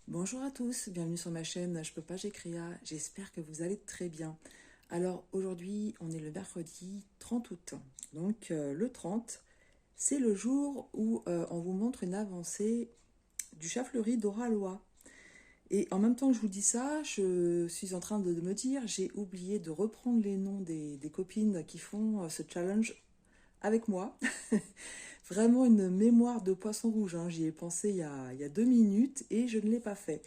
Bonjour à tous, bienvenue sur ma chaîne Je peux pas, j'ai Créa, j'espère que vous allez très bien. Alors aujourd'hui, on est le mercredi 30 août. Donc le 30, c'est le jour où on vous montre une avancée du chat fleuri d'Aura Loa. Et en même temps que je vous dis ça, je suis en train de me dire, j'ai oublié de reprendre les noms des copines qui font ce challenge avec moi. Vraiment une mémoire de poisson rouge, hein. J'y ai pensé il y a 2 minutes et je ne l'ai pas fait.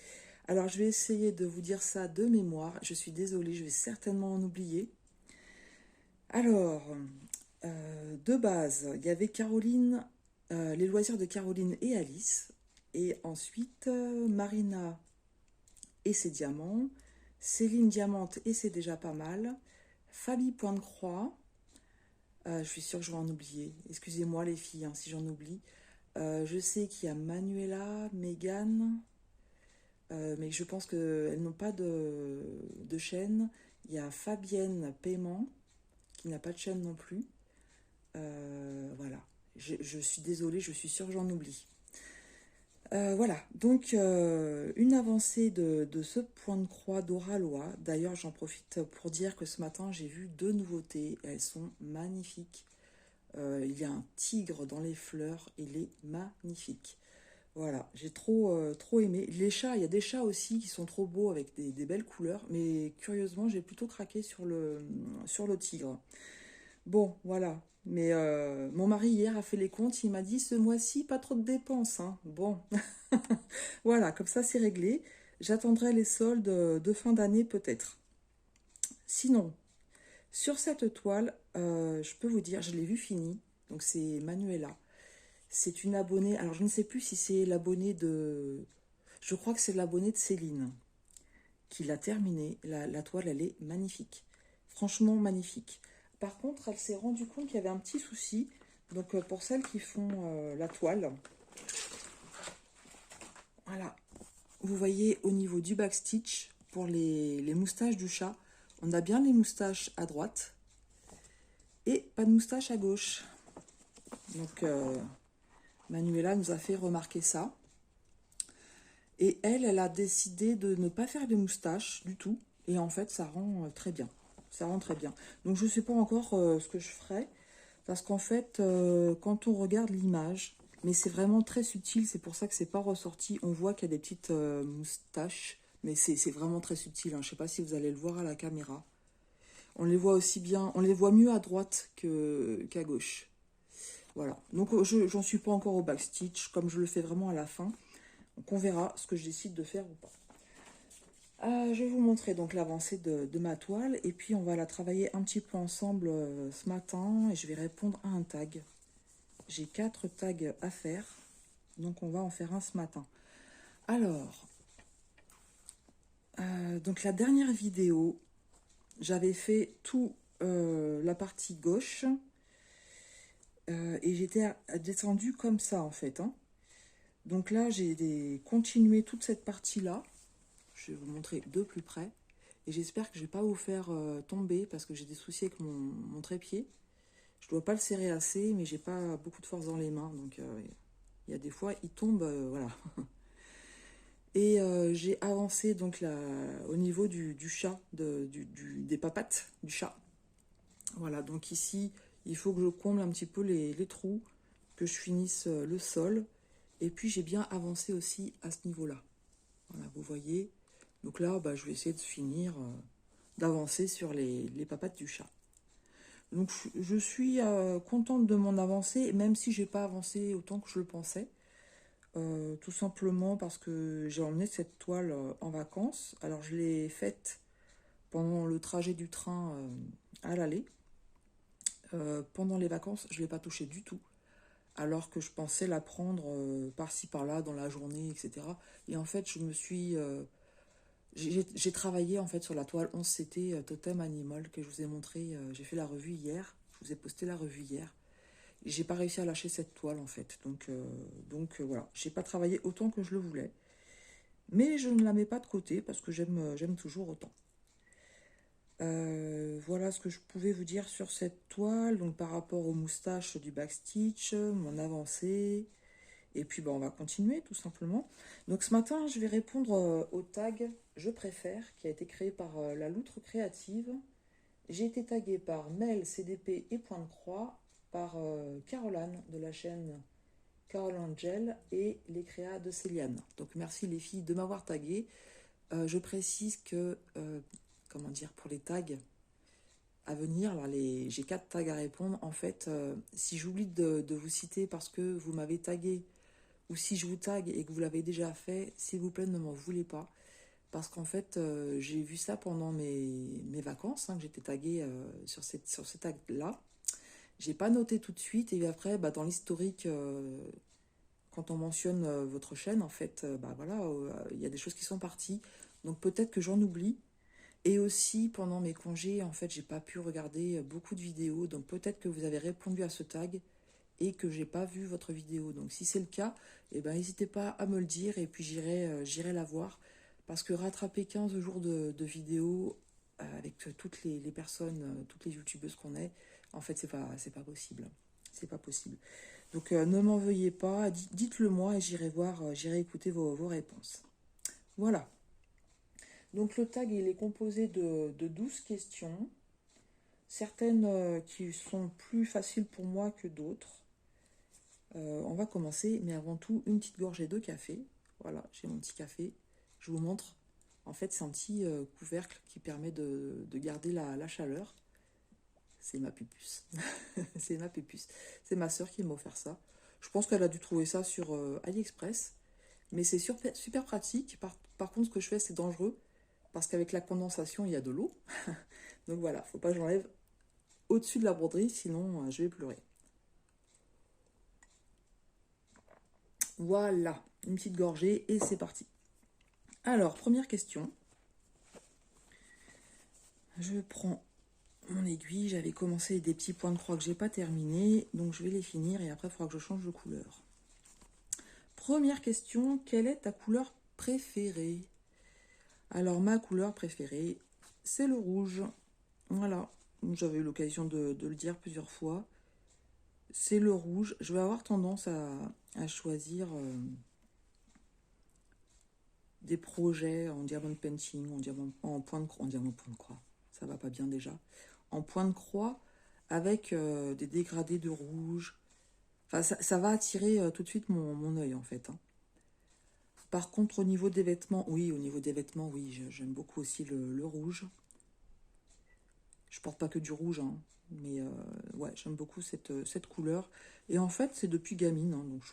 Alors je vais essayer de vous dire ça de mémoire. Je suis désolée, je vais certainement en oublier. Alors, de base, il y avait Caroline, les loisirs de Caroline et Alice. Et ensuite, Marina et ses diamants. Céline Diamante et c'est déjà pas mal. Fabi Point de Croix. Je suis sûre que je vais en oublier. Excusez-moi les filles, hein, si j'en oublie. Je sais qu'il y a Manuela, Megan, mais je pense qu'elles n'ont pas de chaîne. Il y a Fabienne Paiement, qui n'a pas de chaîne non plus. Voilà. Je suis désolée, je suis sûre que j'en oublie. Voilà, donc une avancée de ce point de croix d'Oralois. D'ailleurs, j'en profite pour dire que ce matin, j'ai vu deux nouveautés. Elles sont magnifiques. Il y a un tigre dans les fleurs, il est magnifique. Voilà, j'ai trop aimé. Les chats, il y a des chats aussi qui sont trop beaux avec des belles couleurs, mais curieusement, j'ai plutôt craqué sur le tigre. Bon, voilà. Mais mon mari hier a fait les comptes, il m'a dit ce mois-ci, pas trop de dépenses, hein. Bon, voilà, comme ça c'est réglé. J'attendrai les soldes de fin d'année peut-être. Sinon, sur cette toile, je peux vous dire, je l'ai vue finie. Donc c'est Manuela. C'est une abonnée. Alors je ne sais plus si c'est l'abonnée de. Je crois que c'est l'abonnée de Céline qui l'a terminée. La toile, elle est magnifique. Franchement magnifique. Par contre, elle s'est rendue compte qu'il y avait un petit souci. Donc pour celles qui font la toile, voilà. Vous voyez au niveau du backstitch, pour les moustaches du chat, on a bien les moustaches à droite et pas de moustache à gauche. Donc Manuela nous a fait remarquer ça. Et elle a décidé de ne pas faire de moustache du tout. Et en fait, ça rend très bien. Ça rend très bien. Donc, je ne sais pas encore ce que je ferai. Parce qu'en fait, quand on regarde l'image, mais c'est vraiment très subtil, c'est pour ça que c'est pas ressorti. On voit qu'il y a des petites moustaches, mais c'est vraiment très subtil, hein. Je ne sais pas si vous allez le voir à la caméra. On les voit aussi bien, on les voit mieux à droite qu'à gauche. Voilà. Donc, j'en suis pas encore au backstitch, comme je le fais vraiment à la fin. Donc on verra ce que je décide de faire ou pas. Je vais vous montrer donc l'avancée de ma toile et puis on va la travailler un petit peu ensemble ce matin et je vais répondre à un tag. J'ai 4 tags à faire, donc on va en faire un ce matin. Alors, donc la dernière vidéo, j'avais fait tout la partie gauche et j'étais descendue comme ça en fait, hein. Donc là, j'ai continué toute cette partie-là. Je vais vous montrer de plus près. Et j'espère que je ne vais pas vous faire tomber parce que j'ai des soucis avec mon trépied. Je ne dois pas le serrer assez, mais j'ai pas beaucoup de force dans les mains. Donc il y a des fois, il tombe. Voilà. Et j'ai avancé donc là, au niveau du chat, des papates du chat. Voilà, donc ici, il faut que je comble un petit peu les trous, que je finisse le sol. Et puis j'ai bien avancé aussi à ce niveau-là. Voilà, vous voyez. Donc là, bah, je vais essayer de finir, d'avancer sur les papates du chat. Donc je suis contente de mon avancée, même si j'ai pas avancé autant que je le pensais. Tout simplement parce que j'ai emmené cette toile en vacances. Alors je l'ai faite pendant le trajet du train à l'aller. Pendant les vacances, je ne l'ai pas touchée du tout. Alors que je pensais la prendre par-ci par-là dans la journée, etc. Et en fait, je me suis j'ai travaillé en fait sur la toile 11CT Totem Animal que je vous ai montré. J'ai fait la revue hier. Je vous ai posté la revue hier. Et j'ai pas réussi à lâcher cette toile en fait. Donc voilà. J'ai pas travaillé autant que je le voulais. Mais je ne la mets pas de côté parce que j'aime toujours autant. Voilà ce que je pouvais vous dire sur cette toile. Donc par rapport aux moustaches du backstitch, mon avancée. Et puis, on va continuer tout simplement. Donc, ce matin, je vais répondre au tag Je préfère, qui a été créé par la Loutre Créative. J'ai été taguée par Mel, CDP et Point de Croix, par Caroline de la chaîne Carol Angel et les créas de Céliane. Donc, merci les filles de m'avoir taguée. Je précise que, comment dire, pour les tags à venir, alors j'ai 4 tags à répondre. En fait, si j'oublie de vous citer parce que vous m'avez tagué, ou si je vous tag et que vous l'avez déjà fait, s'il vous plaît, ne m'en voulez pas. Parce qu'en fait, j'ai vu ça pendant mes vacances, que j'étais taguée sur ces tags-là. J'ai pas noté tout de suite, et après, dans l'historique, quand on mentionne votre chaîne, en fait, voilà, il y a des choses qui sont parties. Donc peut-être que j'en oublie. Et aussi, pendant mes congés, en fait, j'ai pas pu regarder beaucoup de vidéos. Donc peut-être que vous avez répondu à ce tag et que j'ai pas vu votre vidéo. Donc si c'est le cas, n'hésitez pas à me le dire et puis j'irai la voir. Parce que rattraper 15 jours de vidéos avec toutes les personnes, toutes les youtubeuses qu'on est, en fait, c'est pas possible. C'est pas possible. Donc ne m'en veuillez pas, dites-le moi et j'irai voir, j'irai écouter vos réponses. Voilà. Donc le tag, il est composé de 12 questions, certaines qui sont plus faciles pour moi que d'autres. On va commencer, mais avant tout, une petite gorgée de café. Voilà, j'ai mon petit café. Je vous montre. En fait, c'est un petit couvercle qui permet de garder la chaleur. C'est ma pupuce. C'est ma pupuce. C'est ma soeur qui m'a offert ça. Je pense qu'elle a dû trouver ça sur AliExpress. Mais c'est super, super pratique. Par contre, ce que je fais, c'est dangereux. Parce qu'avec la condensation, il y a de l'eau. Donc voilà, faut pas que j'enlève au-dessus de la broderie, sinon je vais pleurer. Voilà, une petite gorgée et c'est parti. Alors, première question. Je prends mon aiguille, j'avais commencé des petits points de croix que j'ai pas terminés, donc je vais les finir et après il faudra que je change de couleur. Première question, quelle est ta couleur préférée? Alors, ma couleur préférée, c'est le rouge. Voilà, j'avais eu l'occasion de le dire plusieurs fois. C'est le rouge. Je vais avoir tendance à choisir des projets en diamond painting, en point de croix. Ça va pas bien déjà. En point de croix avec des dégradés de rouge. Enfin, ça va attirer tout de suite mon œil en fait. Par contre, au niveau des vêtements, oui, j'aime beaucoup aussi le rouge. Je porte pas que du rouge, mais ouais, j'aime beaucoup cette couleur. Et en fait, c'est depuis gamine, donc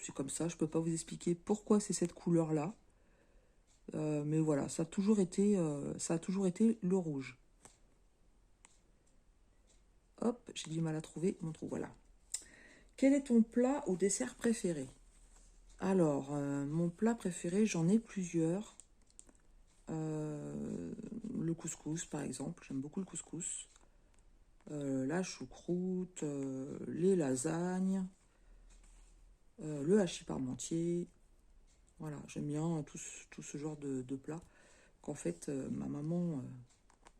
c'est comme ça, je peux pas vous expliquer pourquoi c'est cette couleur-là. Mais voilà, ça a toujours été le rouge. Hop, j'ai du mal à trouver mon trou, voilà. Quel est ton plat ou dessert préféré? Alors, mon plat préféré, j'en ai plusieurs. Le couscous, par exemple, j'aime beaucoup le couscous. La choucroute, les lasagnes, le hachis parmentier. Voilà, j'aime bien tout ce genre de plats qu'en fait ma maman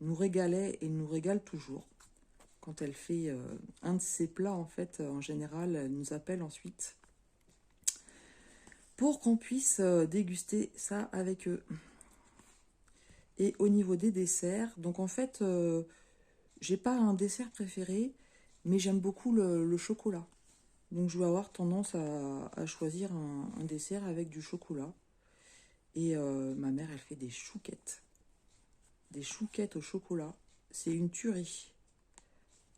nous régalait et nous régale toujours. Quand elle fait un de ses plats, en fait, en général, elle nous appelle ensuite pour qu'on puisse déguster ça avec eux. Et au niveau des desserts, donc en fait, j'ai pas un dessert préféré, mais j'aime beaucoup le chocolat. Donc je vais avoir tendance à choisir un dessert avec du chocolat. Et ma mère, elle fait des chouquettes. Des chouquettes au chocolat. C'est une tuerie.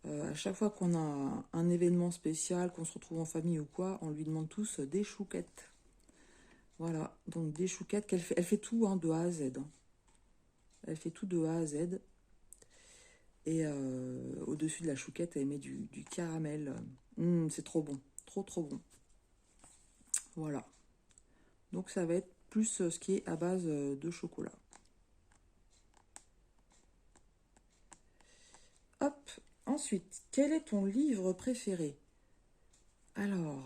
À chaque fois qu'on a un événement spécial, qu'on se retrouve en famille ou quoi, on lui demande tous des chouquettes. Voilà, donc des chouquettes elle fait tout de A à Z. Elle fait tout de A à Z. Et au-dessus de la chouquette, elle met du caramel. C'est trop bon, trop trop bon. Voilà. Donc ça va être plus ce qui est à base de chocolat. Hop, ensuite, quel est ton livre préféré? Alors,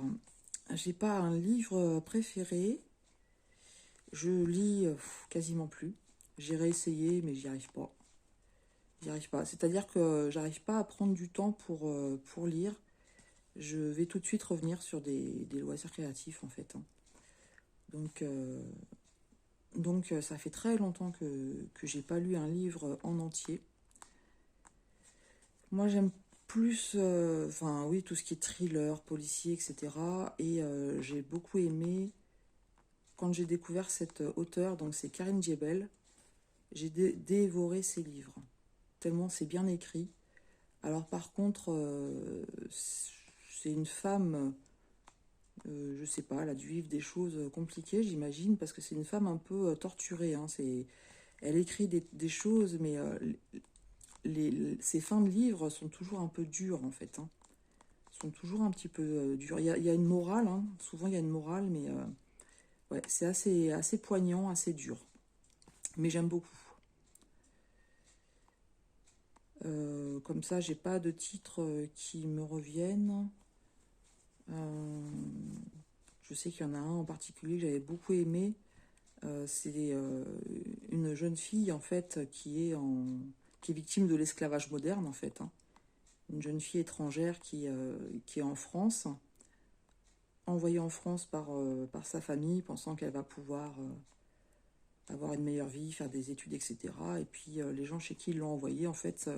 j'ai pas un livre préféré. Je lis quasiment plus. J'ai réessayé, mais j'y arrive pas. J'y arrive pas. C'est-à-dire que j'arrive pas à prendre du temps pour lire. je vais tout de suite revenir sur des loisirs créatifs, en fait, hein. Donc, ça fait très longtemps que j'ai pas lu un livre en entier. Moi, j'aime plus, enfin, oui, tout ce qui est thriller, policier, etc. Et j'ai beaucoup aimé, quand j'ai découvert cette auteure, donc c'est Karine Djebel, j'ai dévoré ses livres, tellement c'est bien écrit. Alors par contre, c'est une femme, je sais pas, elle a dû vivre des choses compliquées, j'imagine, parce que c'est une femme un peu torturée, hein. Elle écrit des choses, mais ses fins de livres sont toujours un peu dures, en fait, hein. Sont toujours un petit peu dures. Il y a une morale, hein. Souvent il y a une morale, mais ouais, c'est assez poignant, assez dur. Mais j'aime beaucoup. Comme ça, j'ai pas de titres qui me reviennent. Euh, je sais qu'il y en a un en particulier que j'avais beaucoup aimé. C'est une jeune fille en fait qui est victime de l'esclavage moderne en fait, hein. Une jeune fille étrangère qui est en France, envoyée en France par sa famille, pensant qu'elle va pouvoir avoir une meilleure vie, faire des études, etc. Et puis les gens chez qui ils l'ont envoyée, en fait,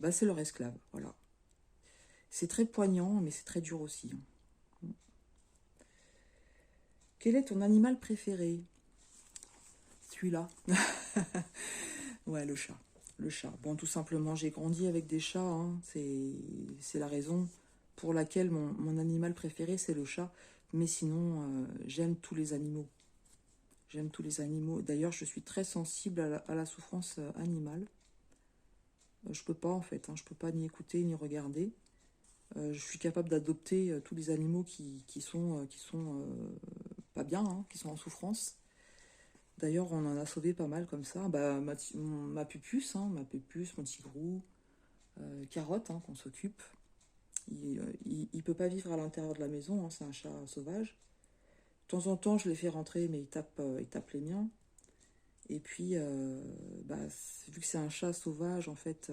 bah, c'est leur esclave. Voilà. C'est très poignant, mais c'est très dur aussi, hein. Quel est ton animal préféré? Celui-là. Ouais, le chat. Le chat. Bon, tout simplement, j'ai grandi avec des chats, hein. C'est la raison pour laquelle mon animal préféré, c'est le chat. Mais sinon, j'aime tous les animaux. J'aime tous les animaux. D'ailleurs, je suis très sensible à la souffrance animale. Je peux pas, en fait, hein. Je peux pas ni écouter ni regarder. Je suis capable d'adopter tous les animaux qui sont pas bien, hein, qui sont en souffrance. D'ailleurs, on en a sauvé pas mal comme ça. Bah, ma pupuce, hein, mon tigrou, Carotte, hein, qu'on s'occupe. Il peut pas vivre à l'intérieur de la maison, hein, c'est un chat sauvage. De temps en temps, je les fais rentrer, mais il tape les miens. Et puis, bah, vu que c'est un chat sauvage, en fait,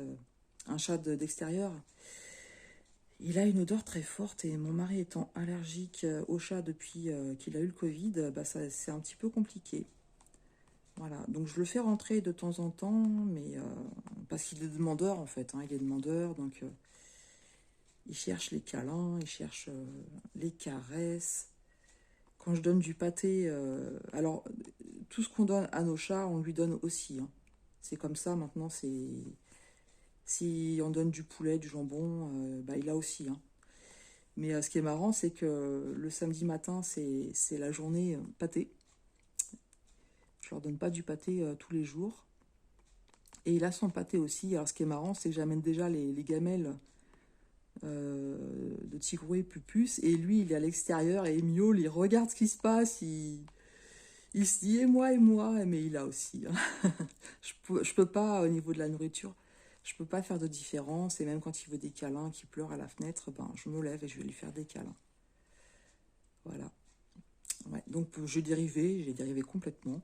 un chat d'extérieur, il a une odeur très forte et mon mari étant allergique au chat depuis qu'il a eu le Covid, bah, c'est un petit peu compliqué. Voilà, donc je le fais rentrer de temps en temps, mais parce qu'il est demandeur en fait, hein, il est demandeur, donc il cherche les câlins, il cherche les caresses. Quand je donne du pâté, alors tout ce qu'on donne à nos chats, on lui donne aussi, hein. C'est comme ça maintenant, si on donne du poulet, du jambon, bah, il a aussi, hein. Mais ce qui est marrant, c'est que le samedi matin, c'est la journée pâté. Je leur donne pas du pâté tous les jours. Et il a son pâté aussi. Alors ce qui est marrant, c'est que j'amène déjà les gamelles de Tigrou et Pupus. Et lui, il est à l'extérieur et il miaule, il regarde ce qui se passe. Il se dit, et moi. Mais il a aussi, hein. Je peux pas, au niveau de la nourriture, je peux pas faire de différence. Et même quand il veut des câlins, qu'il pleure à la fenêtre, ben, je me lève et je vais lui faire des câlins. Voilà. Ouais, donc j'ai dérivé complètement.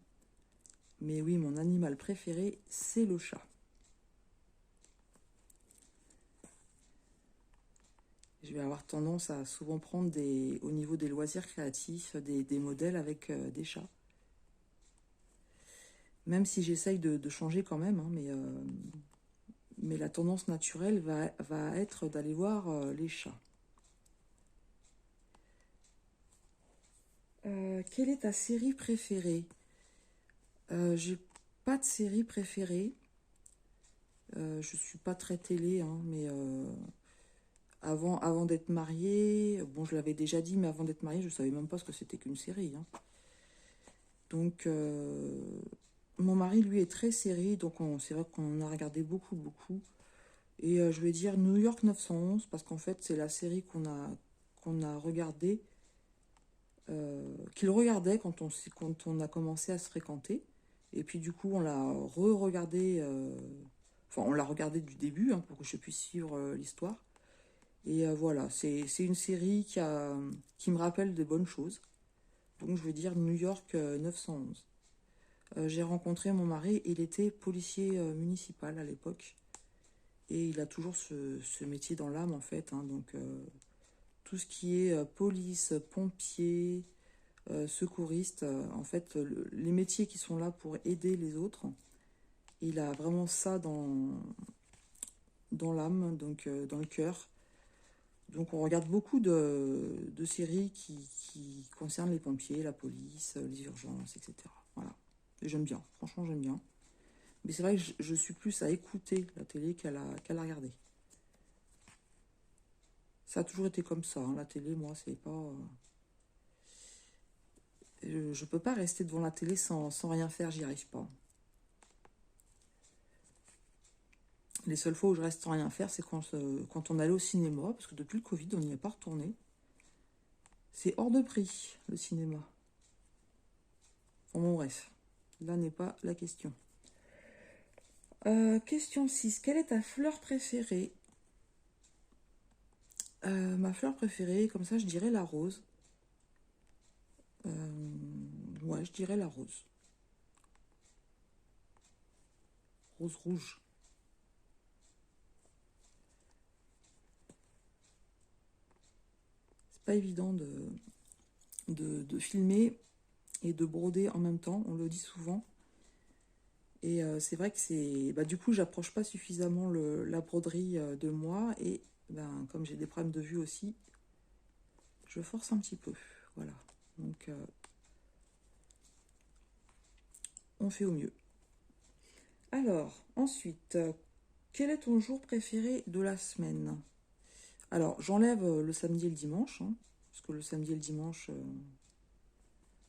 Mais oui, mon animal préféré, c'est le chat. Je vais avoir tendance à souvent prendre au niveau des loisirs créatifs, des modèles avec des chats. Même si j'essaye de changer quand même, hein, mais la tendance naturelle va être d'aller voir les chats. Quelle est ta série préférée? J'ai pas de série préférée. Je suis pas très télé, hein, mais avant d'être mariée, bon, je l'avais déjà dit, mais avant d'être mariée, je savais même pas ce que c'était qu'une série, hein. Donc, mon mari, lui, est très série, donc c'est vrai qu'on a regardé beaucoup, beaucoup. Et je vais dire New York 911, parce qu'en fait, c'est la série qu'on a regardée, qu'il regardait quand on a commencé à se fréquenter. Et puis, du coup, on l'a re-regardé, enfin, on l'a regardé du début, hein, pour que je puisse suivre l'histoire. Et voilà, c'est une série qui me rappelle de bonnes choses. Donc, je vais dire New York 911. J'ai rencontré mon mari, il était policier municipal à l'époque. Et il a toujours ce métier dans l'âme, en fait, hein. Donc, tout ce qui est police, pompiers, secouristes. En fait, les métiers qui sont là pour aider les autres. Il a vraiment ça dans l'âme, donc dans le cœur. Donc on regarde beaucoup de séries qui concernent les pompiers, la police, les urgences, etc. Voilà. Et j'aime bien, franchement j'aime bien. Mais c'est vrai que je suis plus à écouter la télé qu'à la regarder. Ça a toujours été comme ça, hein, la télé, moi, c'est pas... je peux pas rester devant la télé sans rien faire, j'y arrive pas. Les seules fois où je reste sans rien faire, c'est quand on allait au cinéma, parce que depuis le Covid, on n'y est pas retourné. C'est hors de prix, le cinéma. Bon, bref, là n'est pas la question. Question 6. Quelle est ta fleur préférée? Ma fleur préférée, comme ça, je dirais la rose. Ouais, je dirais la rose. Rose rouge. C'est pas évident de filmer et de broder en même temps, on le dit souvent. Et c'est vrai que c'est... Bah, du coup, j'approche pas suffisamment la broderie de moi. Et ben, comme j'ai des problèmes de vue aussi, je force un petit peu. Voilà. Donc, on fait au mieux. Alors, ensuite, quel est ton jour préféré de la semaine? Alors, j'enlève le samedi et le dimanche, hein, parce que le samedi et le dimanche,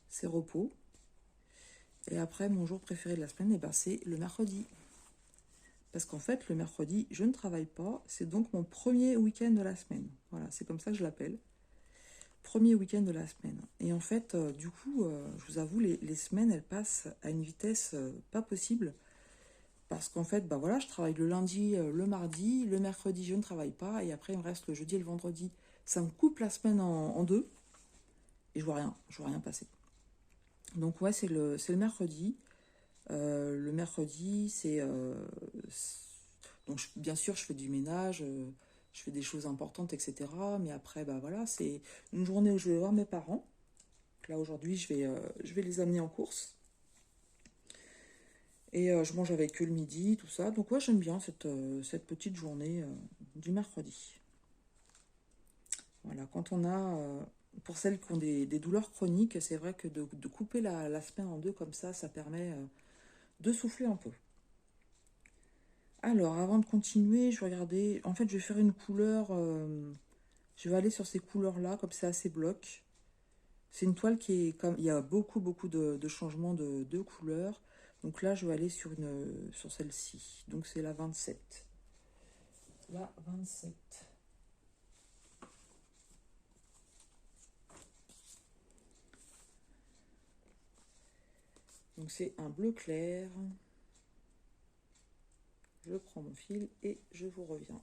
c'est repos. Et après, mon jour préféré de la semaine, eh ben, c'est le mercredi. Parce qu'en fait, le mercredi, je ne travaille pas. C'est donc mon premier week-end de la semaine. Voilà, c'est comme ça que je l'appelle. Premier week-end de la semaine. Et en fait, du coup, je vous avoue, les semaines, elles passent à une vitesse pas possible. Parce qu'en fait, bah voilà, je travaille le lundi, le mardi, le mercredi, je ne travaille pas. Et après, il me reste le jeudi et le vendredi. Ça me coupe la semaine en deux. Et je vois rien passer. Donc ouais, c'est le mercredi. Le mercredi, donc bien sûr, je fais du ménage, je fais des choses importantes, etc. Mais après, bah voilà, c'est une journée où je vais voir mes parents. Là, aujourd'hui, je vais les amener en course. Et je mange avec eux le midi, tout ça. Donc ouais, j'aime bien cette petite journée du mercredi. Voilà, quand on a... pour celles qui ont des douleurs chroniques, c'est vrai que de couper la semaine en deux comme ça permet de souffler un peu. Alors, avant de continuer, je vais regarder. En fait, je vais faire une couleur. Je vais aller sur ces couleurs-là, comme c'est assez bloc. C'est une toile qui est comme. Il y a beaucoup, beaucoup de changements de couleurs. Donc là, je vais aller sur celle-ci. Donc c'est la 27. La 27. Donc c'est un bleu clair. Je prends mon fil et je vous reviens.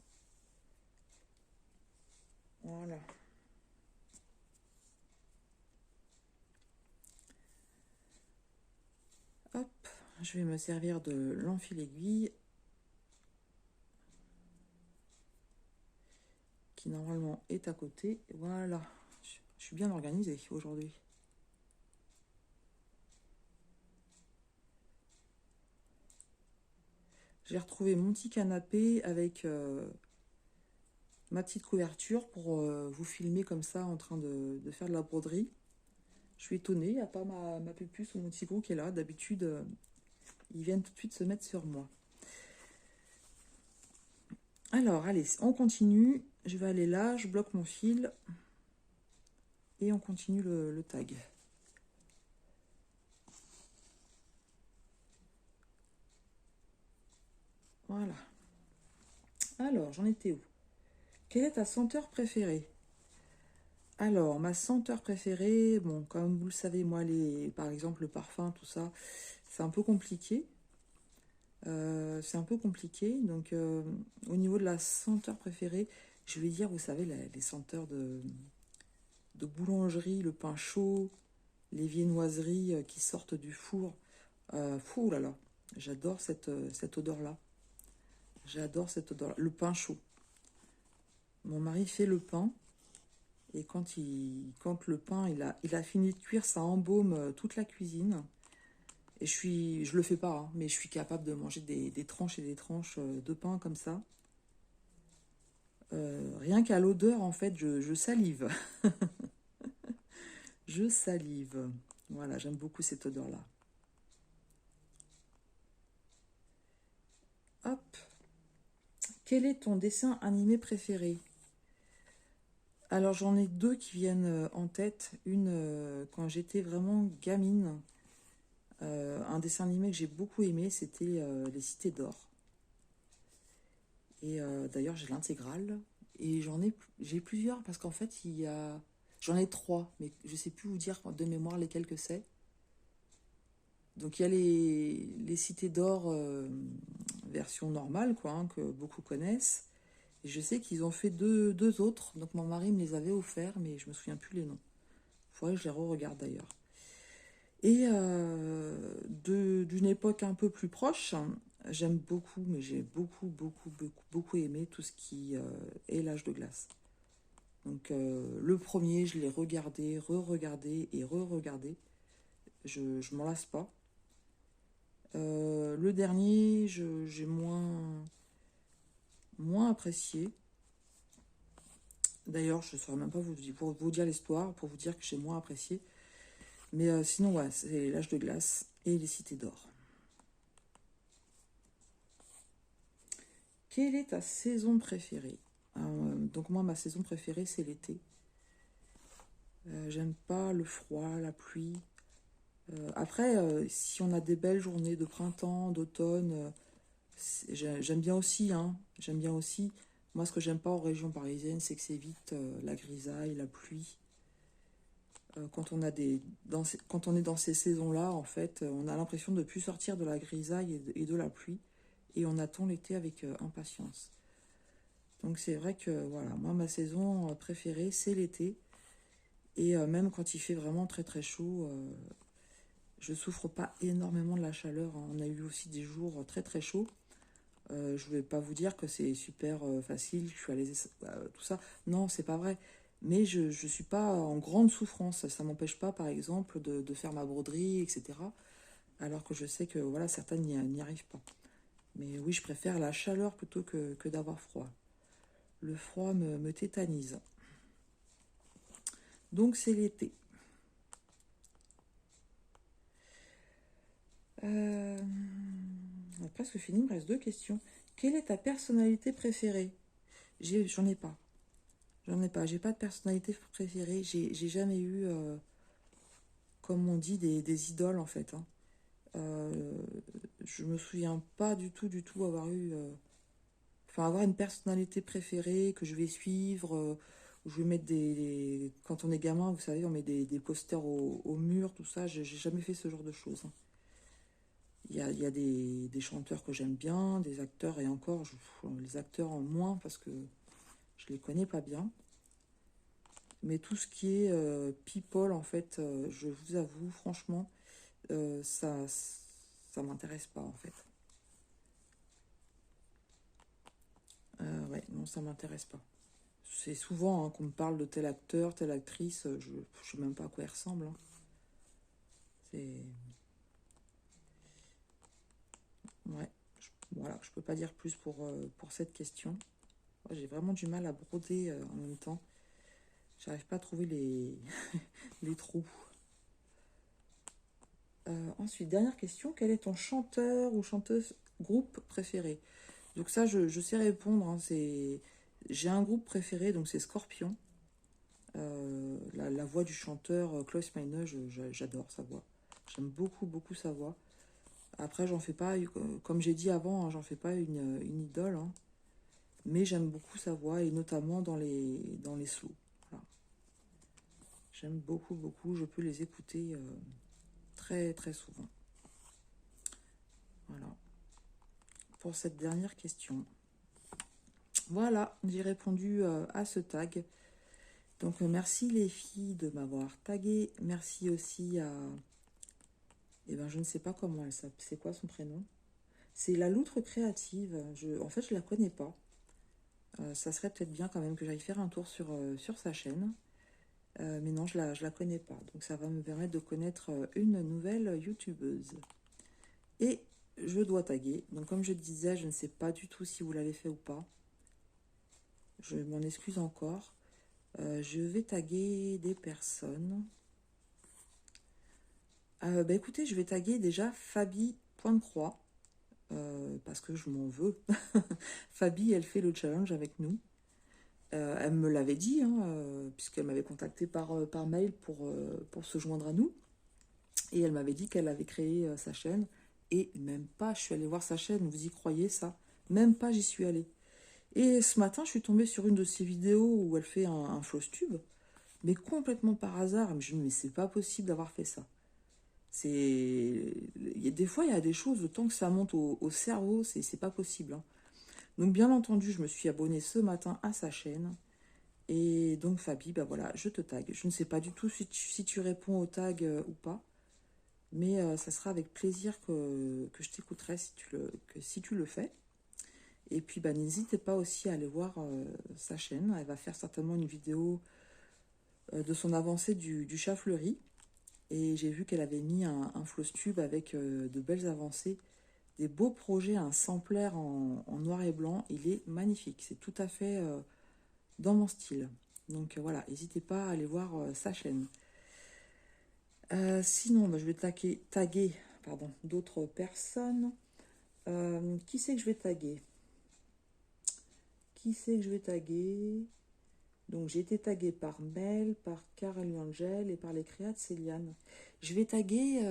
Voilà. Hop, je vais me servir de l'enfil aiguille qui normalement est à côté. Voilà, je suis bien organisée aujourd'hui. J'ai retrouvé mon petit canapé avec ma petite couverture pour vous filmer comme ça en train de faire de la broderie. Je suis étonnée, il n'y a pas ma pupuce ou mon petit gros qui est là. D'habitude, ils viennent tout de suite se mettre sur moi. Alors, allez, on continue. Je vais aller là, je bloque mon fil et on continue le tag. Voilà. Alors, j'en étais où? Quelle est ta senteur préférée? Alors, ma senteur préférée, bon, comme vous le savez, moi, par exemple, le parfum, tout ça, c'est un peu compliqué. Donc, au niveau de la senteur préférée, je vais dire, vous savez, les senteurs de boulangerie, le pain chaud, les viennoiseries qui sortent du four. Fou là là, j'adore cette odeur-là. J'adore cette odeur-là. Le pain chaud. Mon mari fait le pain. Et quand le pain il a fini de cuire, ça embaume toute la cuisine. Et je le fais pas, hein, mais je suis capable de manger des tranches et des tranches de pain comme ça. Rien qu'à l'odeur, en fait, je salive. Je salive. Voilà, j'aime beaucoup cette odeur-là. Hop. Quel est ton dessin animé préféré? Alors j'en ai deux qui viennent en tête. Une quand j'étais vraiment gamine. Un dessin animé que j'ai beaucoup aimé, c'était Les Cités d'Or. Et d'ailleurs j'ai l'intégrale. Et j'ai plusieurs parce qu'en fait j'en ai trois, mais je sais plus vous dire de mémoire lesquels que c'est. Donc il y a les Cités d'Or version normale, quoi, hein, que beaucoup connaissent. Et je sais qu'ils ont fait deux autres, donc mon mari me les avait offerts, mais je me souviens plus les noms. Il faudrait que je les re-regarde d'ailleurs. Et d'une époque un peu plus proche, j'aime beaucoup, mais j'ai beaucoup aimé tout ce qui est l'âge de glace. Donc le premier, je l'ai regardé, re-regardé et re-regardé. Je m'en lasse pas. Le dernier, j'ai moins apprécié. D'ailleurs, je ne saurais même pas pour vous dire l'histoire, pour vous dire que j'ai moins apprécié. Mais sinon, ouais, c'est l'âge de glace et les cités d'or. Quelle est ta saison préférée? Donc moi, ma saison préférée, c'est l'été. J'aime pas le froid, la pluie. Après, si on a des belles journées de printemps, d'automne, j'aime bien aussi, hein. J'aime bien aussi. Moi, ce que j'aime pas en région parisienne, c'est que c'est vite la grisaille, la pluie. Quand on a quand on est dans ces saisons-là, en fait, on a l'impression de ne plus sortir de la grisaille et de la pluie. Et on attend l'été avec impatience. Donc c'est vrai que voilà, moi ma saison préférée c'est l'été. Et même quand il fait vraiment très chaud, je souffre pas énormément de la chaleur, hein. On a eu aussi des jours très chauds. Je vais pas vous dire que c'est super facile, je suis à l'aise, tout ça. Non, c'est pas vrai. Mais je suis pas en grande souffrance. Ça m'empêche pas, par exemple, de faire ma broderie, etc. Alors que je sais que voilà, certaines n'y arrivent pas. Mais oui, je préfère la chaleur plutôt que d'avoir froid. Le froid me tétanise. Donc c'est l'été. On a presque fini, il me reste deux questions. Quelle est ta personnalité préférée? J'en ai pas. J'en ai pas. J'ai pas de personnalité préférée. J'ai jamais eu, comme on dit, des idoles en fait, hein. Euh, je me souviens pas du tout avoir eu. Enfin, avoir une personnalité préférée que je vais suivre. Où je vais mettre quand on est gamin, vous savez, on met des posters au mur, tout ça. J'ai jamais fait ce genre de choses, hein. Il y a des chanteurs que j'aime bien, des acteurs, et encore, les acteurs en moins parce que je les connais pas bien. Mais tout ce qui est people, en fait, je vous avoue, franchement, ça m'intéresse pas, en fait. Ouais, non, ça m'intéresse pas. C'est souvent hein, qu'on me parle de tel acteur, telle actrice, je ne sais même pas à quoi ils ressemblent, hein. C'est... Ouais, voilà, je peux pas dire plus pour cette question. Moi, j'ai vraiment du mal à broder en même temps. J'arrive pas à trouver les trous. Ensuite, dernière question, quel est ton chanteur ou chanteuse groupe préféré? Donc ça, je sais répondre, hein, j'ai un groupe préféré, donc c'est Scorpion. La voix du chanteur Klaus Meine, j'adore sa voix. J'aime beaucoup sa voix. Après, j'en fais pas, comme j'ai dit avant, hein, j'en fais pas une idole, hein, mais j'aime beaucoup sa voix, et notamment dans les slows. Voilà. J'aime beaucoup, je peux les écouter très souvent. Voilà, pour cette dernière question. Voilà, j'ai répondu à ce tag. Donc merci les filles de m'avoir tagué. Merci aussi à... Eh ben je ne sais pas comment elle s'appelle. C'est quoi son prénom? C'est la loutre créative. En fait, je la connais pas. Ça serait peut-être bien quand même que j'aille faire un tour sur sa chaîne. Mais non, je la connais pas. Donc ça va me permettre de connaître une nouvelle youtubeuse. Et je dois taguer. Donc comme je disais, je ne sais pas du tout si vous l'avez fait ou pas. Je m'en excuse encore. Je vais taguer des personnes. Bah écoutez, je vais taguer déjà Fabi Point de Croix. Parce que je m'en veux. Fabi, elle fait le challenge avec nous. Elle me l'avait dit, hein, puisqu'elle m'avait contacté par mail pour se joindre à nous. Et elle m'avait dit qu'elle avait créé sa chaîne. Et même pas, je suis allée voir sa chaîne, vous y croyez ça? Même pas, j'y suis allée. Et ce matin, je suis tombée sur une de ses vidéos où elle fait un floss tube, mais complètement par hasard. Je me dis, mais c'est pas possible d'avoir fait ça. Des fois, il y a des choses, le temps que ça monte au cerveau, c'est pas possible, hein. Donc, bien entendu, je me suis abonnée ce matin à sa chaîne. Et donc, Fabi, bah voilà, je te tag. Je ne sais pas du tout si tu réponds au tag ou pas. Mais ça sera avec plaisir que je t'écouterai si tu le fais. Et puis, bah, n'hésitez pas aussi à aller voir sa chaîne. Elle va faire certainement une vidéo de son avancée du chat fleuri. Et j'ai vu qu'elle avait mis un floss tube avec de belles avancées, des beaux projets, un sampler en noir et blanc. Il est magnifique. C'est tout à fait dans mon style. Donc voilà, n'hésitez pas à aller voir sa chaîne. Sinon, bah, je vais taguer d'autres personnes. Qui c'est que je vais taguer? Qui c'est que je vais taguer? Donc j'ai été taguée par Mel, par Carly Angel et par les créas de Céliane. Je vais taguer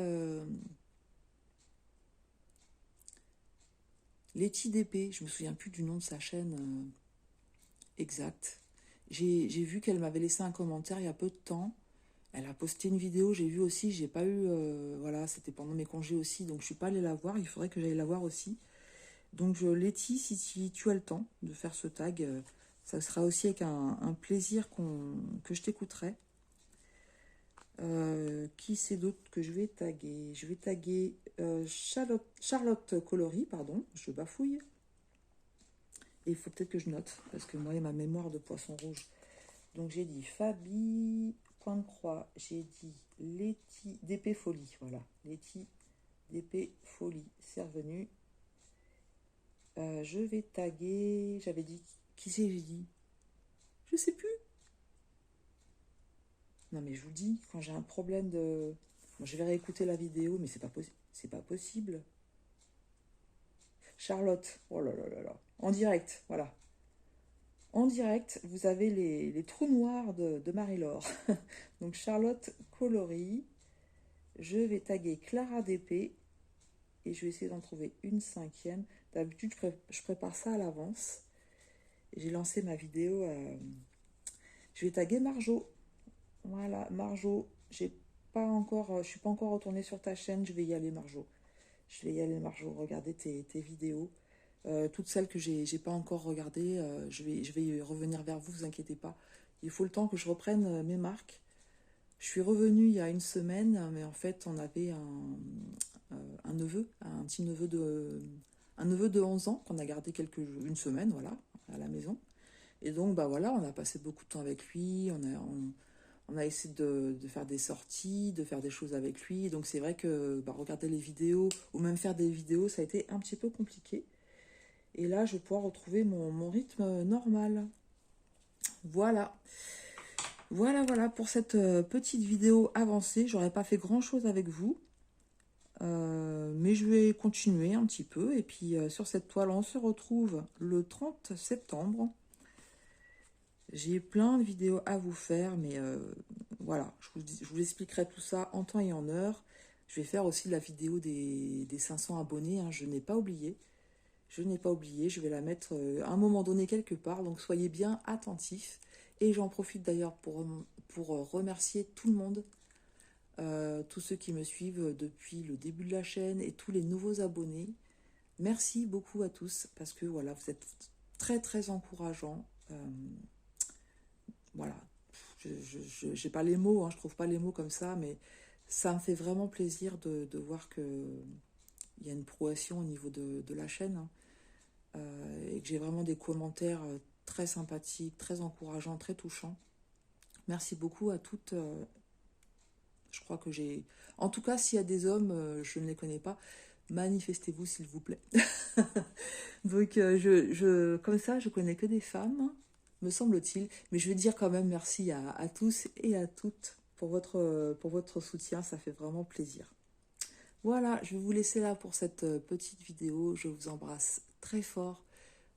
Letty DP. Je me souviens plus du nom de sa chaîne exact. J'ai vu qu'elle m'avait laissé un commentaire il y a peu de temps. Elle a posté une vidéo, j'ai vu aussi, j'ai pas eu, voilà, c'était pendant mes congés aussi, donc je suis pas allée la voir, il faudrait que j'aille la voir aussi. Donc Letty, si tu as le temps de faire ce tag, ça sera aussi avec un plaisir que je t'écouterai. Qui c'est d'autre que je vais taguer? Je vais taguer Charlotte Colory, pardon, je bafouille. Et il faut peut-être que je note, parce que moi, il y a ma mémoire de poisson rouge. Donc j'ai dit Fabi, point de croix, j'ai dit Letty, DP Folie, voilà, Letty, DP Folie, c'est revenu. Je vais taguer, j'avais dit, qui c'est j'ai dit? Je sais plus. Non mais je vous dis, quand j'ai un problème de... Bon, je vais réécouter la vidéo, mais c'est pas possible. Charlotte, oh là là là là, en direct, voilà. En direct, vous avez les trous noirs de Marie-Laure. Donc Charlotte Colory, je vais taguer Clara DP et je vais essayer d'en trouver une cinquième. D'habitude, je prépare ça à l'avance. J'ai lancé ma vidéo. Je vais taguer Marjo. Voilà, Marjo. Je suis pas encore retournée sur ta chaîne. Je vais y aller, Marjo. Je vais y aller, Marjo. Regardez tes vidéos. Toutes celles que j'ai pas encore regardées, je vais revenir vers vous, vous inquiétez pas. Il faut le temps que je reprenne mes marques. Je suis revenue il y a une semaine, mais en fait, on avait un neveu, un neveu de 11 ans qu'on a gardé une semaine, voilà, à la maison. Et donc, bah voilà, on a passé beaucoup de temps avec lui, on a essayé de faire des sorties, de faire des choses avec lui. Donc c'est vrai que bah, regarder les vidéos, ou même faire des vidéos, ça a été un petit peu compliqué. Et là, je vais pouvoir retrouver mon rythme normal. Voilà. Voilà pour cette petite vidéo avancée. J'aurais pas fait grand chose avec vous. Mais je vais continuer un petit peu. Et puis sur cette toile, on se retrouve le 30 septembre. J'ai plein de vidéos à vous faire. Mais voilà, je vous expliquerai tout ça en temps et en heure. Je vais faire aussi la vidéo des 500 abonnés. Hein, je n'ai pas oublié. Je n'ai pas oublié, je vais la mettre à un moment donné quelque part, donc soyez bien attentifs. Et j'en profite d'ailleurs pour remercier tout le monde, tous ceux qui me suivent depuis le début de la chaîne et tous les nouveaux abonnés. Merci beaucoup à tous, parce que voilà, vous êtes très très encourageants. Voilà, je n'ai pas les mots, hein, je trouve pas les mots comme ça, mais ça me fait vraiment plaisir de voir qu'il y a une progression au niveau de la chaîne, hein. Et que j'ai vraiment des commentaires très sympathiques, très encourageants, très touchants. Merci beaucoup à toutes. Je crois que j'ai... En tout cas, s'il y a des hommes, je ne les connais pas. Manifestez-vous, s'il vous plaît. Donc, comme ça, je connais que des femmes, me semble-t-il. Mais je veux dire quand même merci à tous et à toutes pour votre soutien. Ça fait vraiment plaisir. Voilà, je vais vous laisser là pour cette petite vidéo. Je vous embrasse très fort.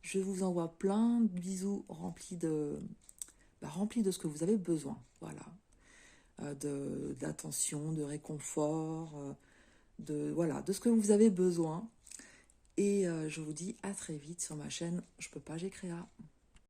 Je vous envoie plein de bisous remplis de ce que vous avez besoin. Voilà. D'attention, de réconfort, voilà, de ce que vous avez besoin. Et je vous dis à très vite sur ma chaîne Je peux pas, j'ai créa.